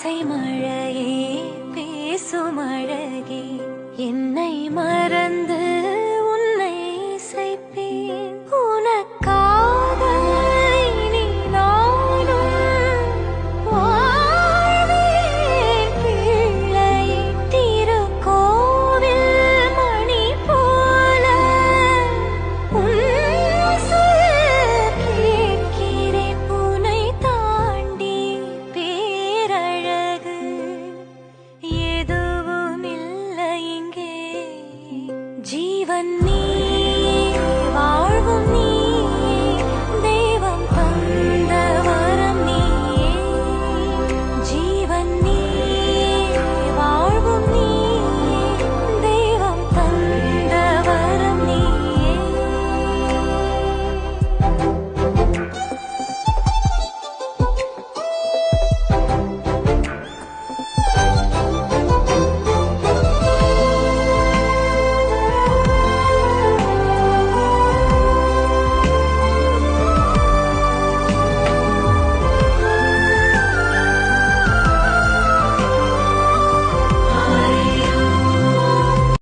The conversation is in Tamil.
ஆசை மழையே பேசும் அழகே என்னை மறந்து உன்னை இசைப்பேன் உனக்காக இனி நானும் வாழ்வேன் பிள்ளையே திருக்கோவில் மணி போல உன் சொல் கேட்கிறேன் உன்னை தாண்டி பேரழகு எதுவும் இல்லை இங்கே ஜீவன் நீ